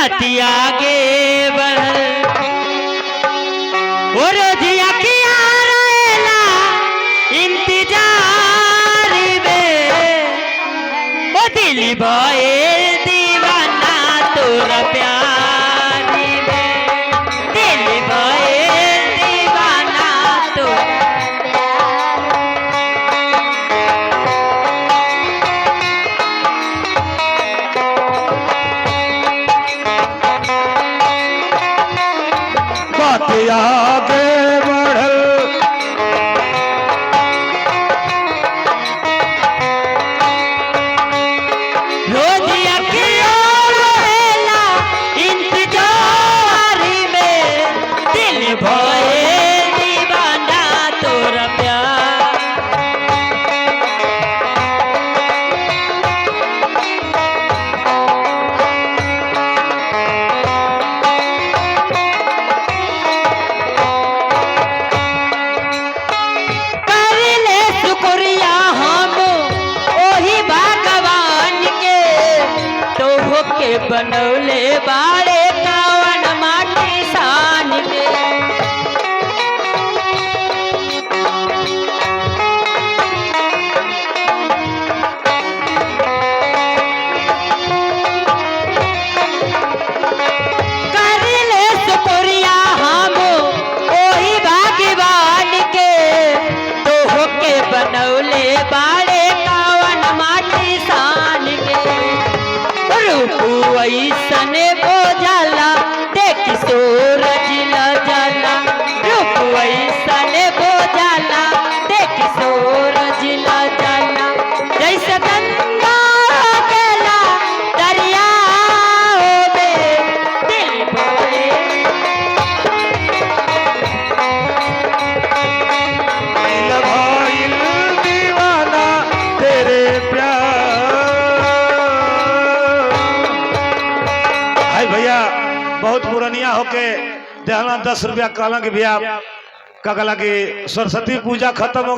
बाती आगे बढ़ल ओ रोजिया किया रहेला इंतजार में ओ दिल भइल दीवाना तोरा प्यार में दिल भइल दीवाना तोरा बाती आगे बढ़ल रोजिया किया रहेला इंतजार में दिल भइल दीवाना तोरा प्यार करले शुक्रिया हम ओही भगवान के तोह के बनौले बाड़े कावन माटी सान के करले शुक्रिया हम ओही भगवान के तोह के बनौले बाड़े कावन माटी सान के रूप ऐसन बोझला देख सूरज ल जाला रूप ऐसन बोझला देख सूरज ल जाला जैसे गंगा गेला दरिया में दिल भरे दिल भइल दीवाना तेरे प्यार। हाय भैया बहुत पुरानिया होके देहला 10 रुपया कहला कि भैया का कहला कि सरस्वती पूजा खत्म हो